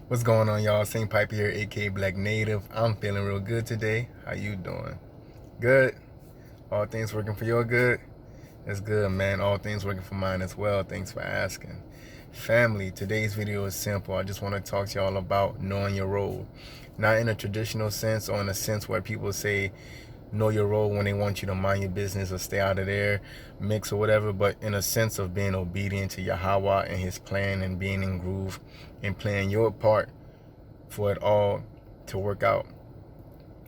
What's going on, y'all? St. Piper here, aka Black Native. I'm feeling real good today. How you doing? Good? All things working for your good? That's good, man. All things working for mine as well. Thanks for asking. Family, today's video is simple. I just want to talk to y'all about knowing your role. Not in a traditional sense or in a sense where people say know your role when they want you to mind your business or stay out of their mix or whatever, but in a sense of being obedient to Yahawah and his plan and being in groove and playing your part for it all to work out.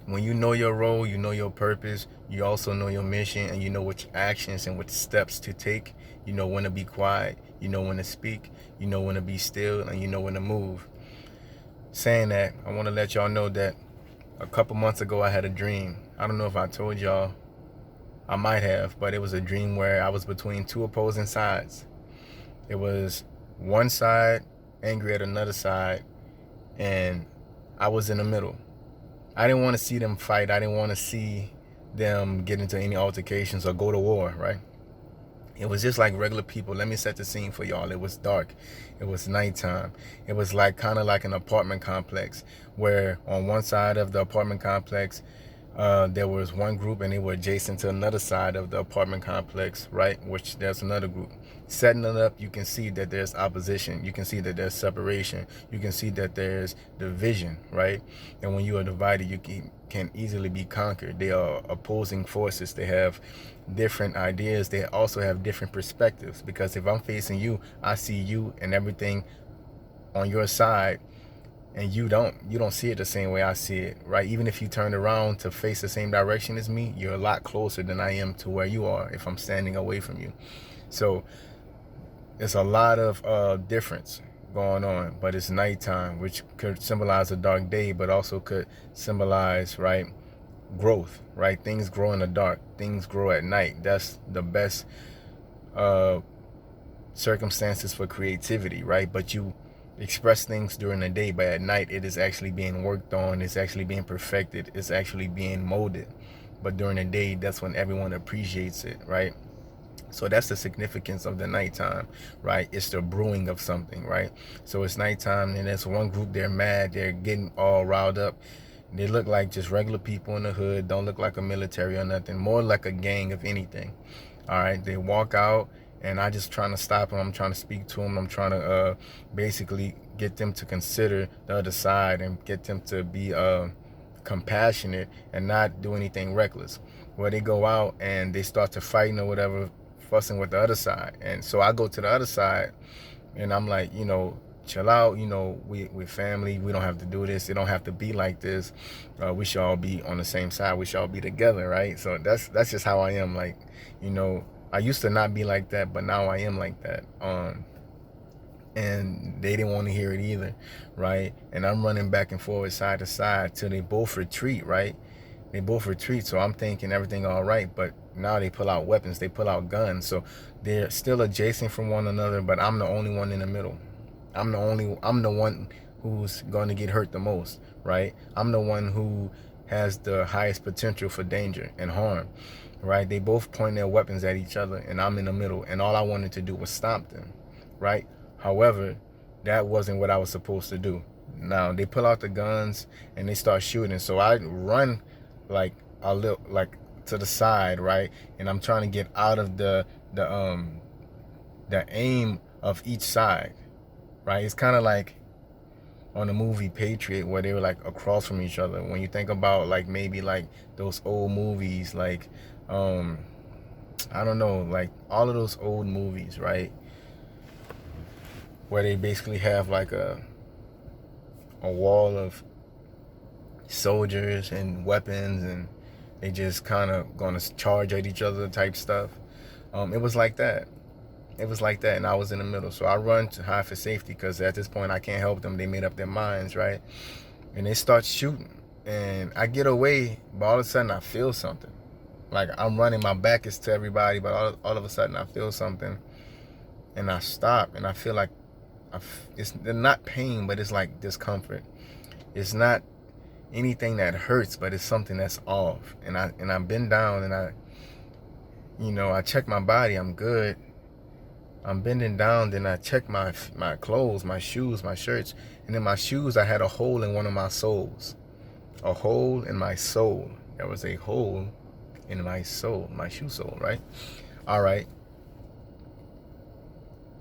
When you know your role, you know your purpose, you also know your mission, and you know which actions and which steps to take. You know when to be quiet, you know when to speak, you know when to be still, and you know when to move. Saying that, I want to let y'all know that a couple months ago I had a dream. I don't know if I told y'all. I might have, but it was a dream where I was between two opposing sides. It was one side angry at another side, and I was in the middle. I didn't want to see them fight. I didn't want to see them get into any altercations or go to war, right? It was just like regular people. Let me set the scene for y'all. It was dark. It was nighttime. It was like kind of like an apartment complex where on one side of the apartment complex, there was one group and they were adjacent to another side of the apartment complex, right? Which there's another group. Setting it up, you can see that there's opposition. You can see that there's separation. You can see that there's division, right? And when you are divided, you can easily be conquered. They are opposing forces. They have different ideas. They also have different perspectives, because if I'm facing you, I see you and everything on your side, and you don't see it the same way I see it, right? Even if you turn around to face the same direction as me, you're a lot closer than I am to where you are if I'm standing away from you. So it's a lot of difference going on, but it's nighttime, which could symbolize a dark day, but also could symbolize, right, growth, right? Things grow in the dark, things grow at night. That's the best circumstances for creativity, right? But you express things during the day, but at night it is actually being worked on, it's actually being perfected, it's actually being molded. But during the day, that's when everyone appreciates it, right? So that's the significance of the nighttime, right? It's the brewing of something, right? So it's nighttime, and there's one group, they're mad, they're getting all riled up. They look like just regular people in the hood, don't look like a military or nothing, more like a gang of anything. All right, they walk out, and I just trying to stop them. I'm trying to speak to them. I'm trying to basically get them to consider the other side and get them to be compassionate and not do anything reckless. Well, they go out and they start to fighting or whatever, fussing with the other side. And so I go to the other side, and I'm like, chill out, we're family, we don't have to do this, it don't have to be like this. We should all be on the same side, we should all be together, right? So that's just how I am. Like, I used to not be like that, but now I am like that. And they didn't want to hear it either, right? And I'm running back and forward, side to side, till they both retreat, right? They both retreat, so I'm thinking everything all right, but now they pull out weapons, they pull out guns. So they're still adjacent from one another, but I'm the only one in the middle. I'm the one who's going to get hurt the most, right? I'm the one who has the highest potential for danger and harm, right? They both point their weapons at each other, and I'm in the middle, and all I wanted to do was stop them, right? However, that wasn't what I was supposed to do. Now they pull out the guns and they start shooting, so I run like a little, like to the side, right? And I'm trying to get out of the aim of each side, right? It's kind of like on the movie Patriot, where they were like across from each other. When you think about like maybe like those old movies, like I don't know, like all of those old movies, right? Where they basically have like a wall of soldiers and weapons, and they just kind of gonna charge at each other type stuff. It was like that. It was like that, and I was in the middle. So I run to hide for safety, because at this point I can't help them. They made up their minds, right? And they start shooting, and I get away, but all of a sudden I feel something. Like I'm running, my back is to everybody, but all of a sudden I feel something, and I stop, and I feel like it's not pain, but it's like discomfort. It's not anything that hurts, but it's something that's off. And I bend down, and I check my body. I'm good. I'm bending down, then I check my clothes, my shoes, my shirts, and in my shoes I had a hole in one of my soles. A hole in my sole. There was a hole in my sole, my shoe sole, right? All right.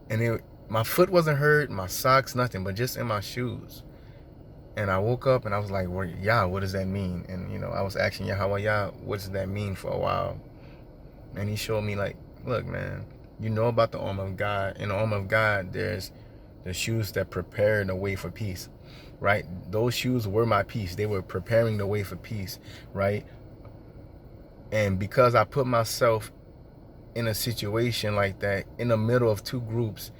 And my foot wasn't hurt, my socks, nothing, but just in my shoes. And I woke up and I was like, well, Yah, what does that mean? And, you know, I was asking Yahawah, Yah, what does that mean for a while? And he showed me, like, look, man, you know about the armor of God. In the armor of God, there's the shoes that prepare the way for peace, right? Those shoes were my peace. They were preparing the way for peace, right? And because I put myself in a situation like that, in the middle of two groups,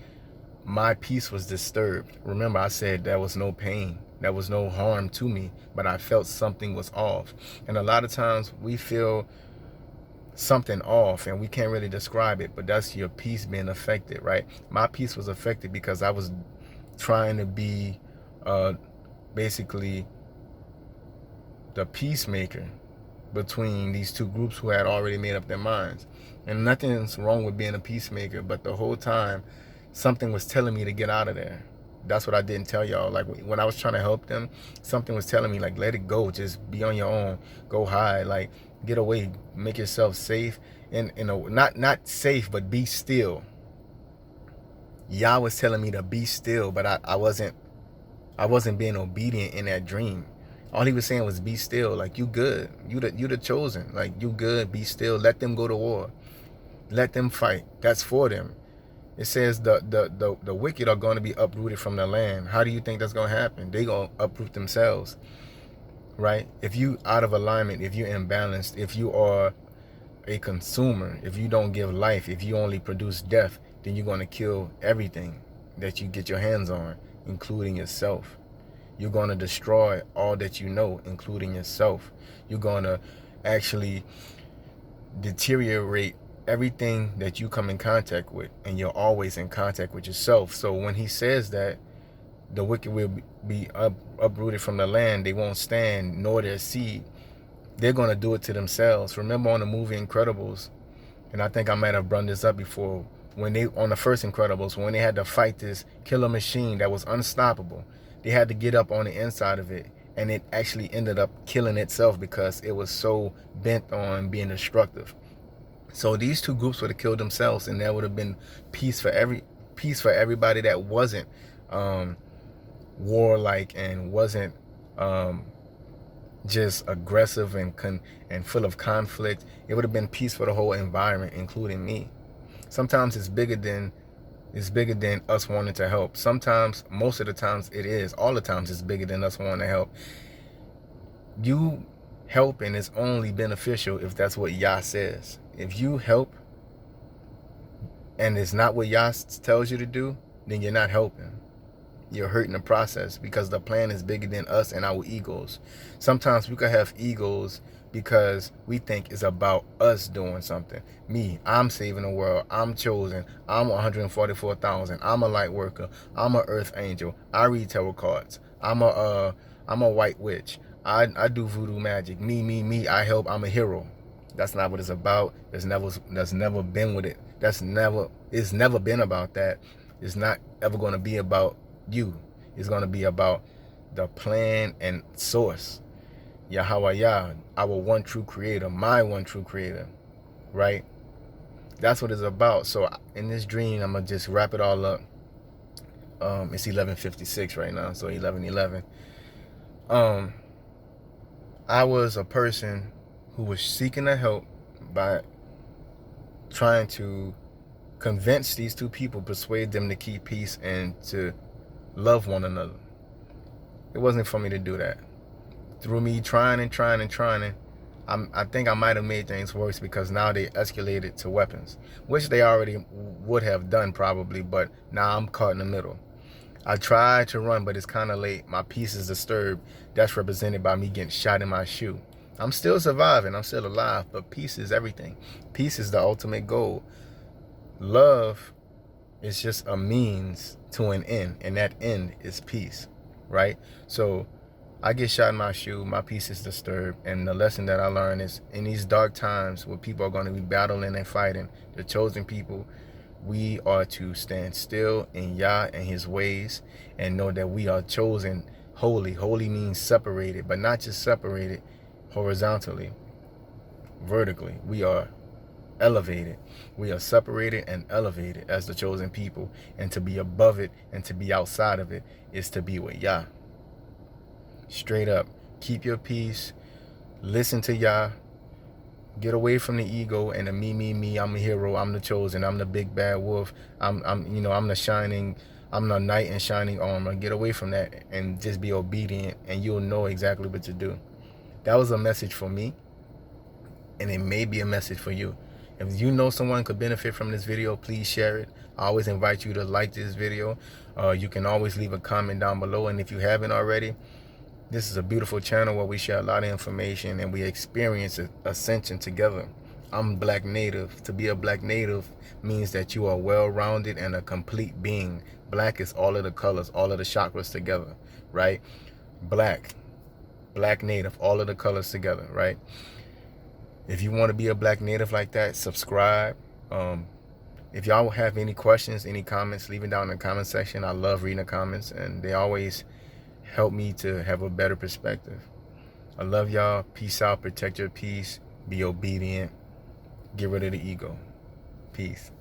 my peace was disturbed. Remember, I said there was no pain. There was no harm to me, but I felt something was off. And a lot of times we feel something off and we can't really describe it, but that's your peace being affected, right? My peace was affected because I was trying to be basically the peacemaker between these two groups who had already made up their minds. And nothing's wrong with being a peacemaker, but the whole time something was telling me to get out of there. That's what I didn't tell y'all. Like, when I was trying to help them, something was telling me, like, let it go, just be on your own, go hide, like, get away, make yourself safe, and, you know, not safe, but be still. Yah was telling me to be still, but I wasn't being obedient in that dream. All he was saying was be still, like, you good, you the chosen, like, you good, be still, let them go to war, let them fight, that's for them. It says the wicked are going to be uprooted from the land. How do you think that's going to happen? They going to uproot themselves, right? If you out of alignment, if you're imbalanced, if you are a consumer, if you don't give life, if you only produce death, then you're going to kill everything that you get your hands on, including yourself. You're going to destroy all that you know, including yourself. You're going to actually deteriorate everything that you come in contact with, and you're always in contact with yourself. So when he says that the wicked will be uprooted from the land, they won't stand nor their seed, they're going to do it to themselves. Remember on the movie Incredibles, and I think I might have brought this up before, when they, on the first Incredibles, when they had to fight this killer machine that was unstoppable, they had to get up on the inside of it, and it actually ended up killing itself because it was so bent on being destructive. So these two groups would have killed themselves, and there would have been peace for everybody that wasn't warlike and wasn't just aggressive and full of conflict. It would have been peace for the whole environment, including me. Sometimes it's bigger than us wanting to help. Sometimes, most of the times it is. All the times it's bigger than us wanting to help. You helping is only beneficial if that's what Yah says. If you help and it's not what Yah tells you to do, then you're not helping. You're hurting the process, because the plan is bigger than us and our egos. Sometimes we could have egos because we think it's about us doing something. Me, I'm saving the world. I'm chosen. I'm 144,000. I'm a light worker. I'm a earth angel. I read tarot cards. I'm a white witch. I do voodoo magic. Me. I help. I'm a hero. That's not what it's about. That's never been with it. It's never been about that. It's not ever going to be about you. It's going to be about the plan and source. Yahawah Yah, our one true creator, my one true creator, right? That's what it's about. So in this dream, I'm going to just wrap it all up. It's 11:56 right now, so 11:11. I was a person who was seeking the help by trying to convince these two people, persuade them to keep peace and to love one another. It wasn't for me to do that. Through me trying, I think I might have made things worse, because now they escalated to weapons, which they already would have done probably, but now I'm caught in the middle. I tried to run, but it's kind of late. My peace is disturbed. That's represented by me getting shot in my shoe. I'm still surviving. I'm still alive, but peace is everything. Peace is the ultimate goal. Love is just a means to an end, and that end is peace, right? So I get shot in my shoe, my peace is disturbed, and the lesson that I learned is, in these dark times where people are going to be battling and fighting, the chosen people We are to stand still in Yah and his ways and know that we are chosen holy. Holy means separated, but not just separated horizontally, vertically. We are elevated. We are separated and elevated as the chosen people. And to be above it and to be outside of it is to be with Yah. Straight up. Keep your peace. Listen to Yah. Get away from the ego and the me. I'm a hero. I'm the chosen. I'm the big bad wolf. I'm the knight in shining armor. Get away from that and just be obedient, and you'll know exactly what to do. That was a message for me, and it may be a message for you. If you know someone could benefit from this video, please share it. I always invite you to like this video. You can always leave a comment down below, and if you haven't already, this is a beautiful channel where we share a lot of information and we experience ascension together. I'm Black Native. To be a Black Native means that you are well-rounded and a complete being. Black is all of the colors, all of the chakras together, right? Black Native, all of the colors together, right? If you want to be a Black Native like that, subscribe. If y'all have any questions, any comments, leave it down in the comment section. I love reading the comments, and they always help me to have a better perspective. I love y'all. Peace out. Protect your peace. Be obedient. Get rid of the ego. Peace.